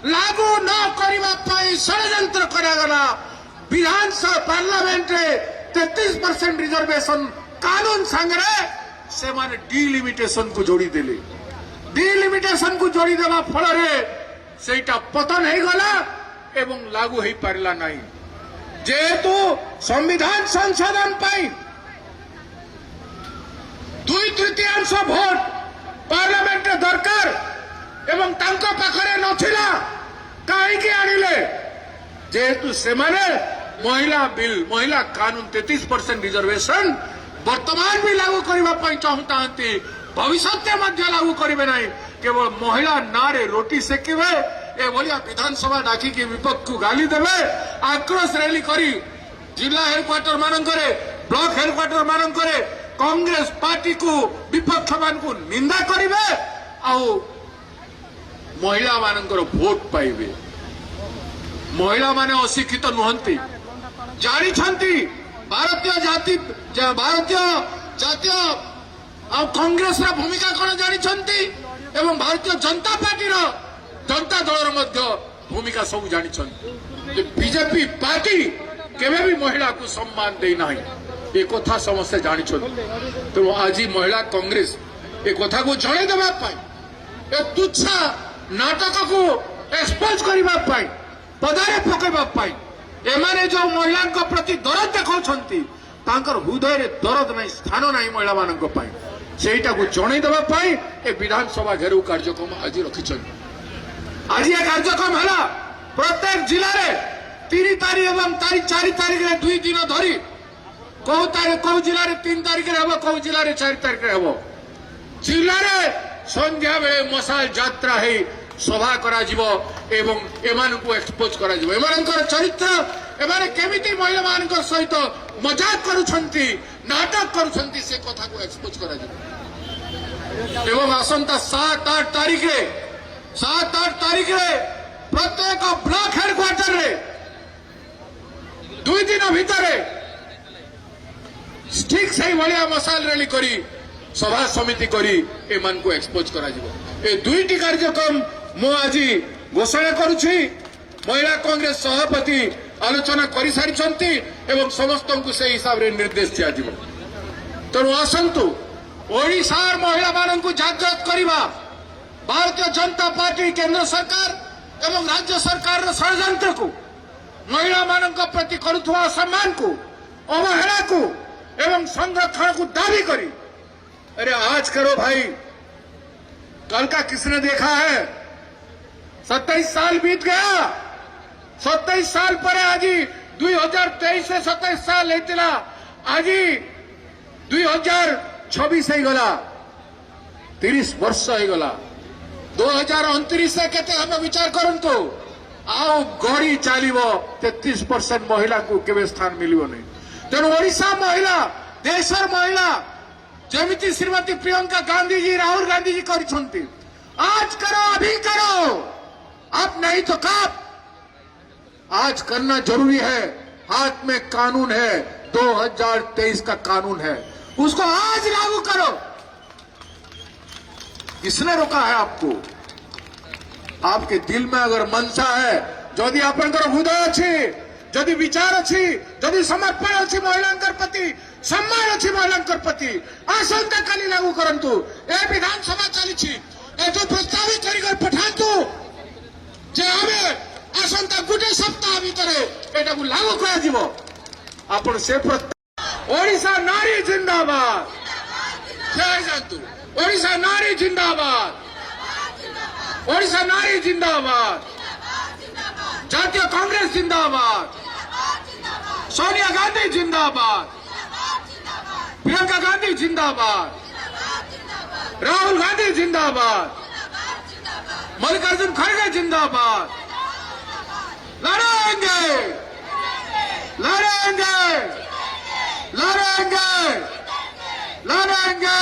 लागू न करने षड्यंत्र करागला। विधानसभा पार्लियामेंट रे 33% रिजर्वेशन कानून सांगरे से माने डिलिमिटेशन को जोड़ी देले। डिलिमिटेशन को जोड़ी देवा फल रे सेटा पतन हो गला एवं लागू हो पारला नहीं। जेहेतु संविधान संशोधन पाई 2/3 भोट पार्लियामेंट दरकार एवं तांको पाखरे नथिला काईके आनिले जेहेतु से माने महिला बिल महिला कानून 33% रिजर्वेशन वर्तमान भी लागू करने चाहूँ भविष्य लागू करेंगे ना केवल महिला नारे रोटी सेकिबे एभलिया विधानसभा डाकिकी विपक्ष को गाली देवे आक्रोश रैली करी जिला हेडक्वार्टर मानकरे ब्लॉक हेडक्वार्टर मानकरे कांग्रेस पार्टी को विपक्ष मान को निंदा करेंगे आउ महिला मानकर भोट पाइबे। महिला माने अशिक्षित नुहंती जानी भारतीय जातीय कांग्रेस भूमिका कौन जानी एवं भारतीय जनता पार्टी जनता दल भूमिका सब जानी। बीजेपी पार्टी केवे भी महिला को सम्मान देना ये कथा समस्ते जानी। तेणु आज महिला कांग्रेस ये कथा को जड़े देवाई तुच्छ नाटक को एक्सपोज करने पदारे पकड़ाई एमाने जो महिला प्रति दरद देखा हृदय दरद नहीं स्थान नहीं महिला मान सेटा को जड़े देवाई ए विधानसभा घेराव कार्यक्रम आज रखी। आज ये कार्यक्रम है प्रत्येक जिले में 3 तारीख और 4 तारीख में 2 दिन धरी कौ जिले में 3 तारीख हम कौ जिले में 4 तारीख हम जिले में संध्या बेले मशाल यात्रा है सभा करा एवं एमान को एक्सपोज करा एमानकर चरित्र एमाने केमिति महिला मान सहित मजाक करुछंती नाटक करुछंती से कथा को एक्सपोज करा एवं आसंता 7-8 तारीख रे प्रत्येक ब्लॉक हेडक्वार्टर रे 2 दिन भितर ठीक से भाया मशाल रैली करी सभा समिति करी एमान को एक्सपोज करा ए 2टी कार्यक्रम मु आज घोषणा करुछि। महिला कांग्रेस सभापति आलोचना कर सारी एवं समस्त को से हिसाब रे निर्देश दिया तेणु आसतु ओडिशार महिला मान को जागृत करवा भारतीय जनता पार्टी केंद्र सरकार एवं राज्य सरकार षड्यंत्र को महिला मान प्रति करुवा सम्मान को अवहेला को एवं संरक्षण को दाबी करी। अरे आज करो भाई कल का किसने देखा है 27 साल बीत गया 27 साल पर आज 2023 से 27 साल होता आज 2026 हो गला 30 वर्ष हो गला 2029 से केते हम विचार करंतु आओ गड़ी चलो 33% महिला को केवे स्थान मिलियो नहीं। तेणु ओडिशा महिला देशर महिला जमिति श्रीमती प्रियंका गांधी जी राहुल गांधी जी कर आज करो अभी करो आप नहीं तो कब आज करना जरूरी है। हाथ में कानून है 2023 का कानून है उसको आज लागू करो। किसने रोका है आपको? आपके दिल में अगर मनसा है जदि आपनकर हृदय अच्छी जदि विचार अच्छी जदि समर्पण अच्छी महिला प्रति सम्मान अच्छी महिला प्रति आसंता काली लागू करंतु ए विधानसभा चली जो प्रस्तावित कर पठातु जे हमें आसंता गोटे सप्ताह भितर एटा को लागू करा आपण से ओडिशा नारी जिंदाबाद जय जानतु ओडिशा नारी जिंदाबाद ओडिशा नारी जिंदाबाद जातीय कांग्रेस जिंदाबाद सोनिया गांधी जिंदाबाद प्रियंका गांधी जिंदाबाद राहुल गांधी जिंदाबाद मल्लिकार्जुन खड़गे जिंदाबाद लड़ेंगे लड़ेंगे लड़ेंगे लड़ेंगे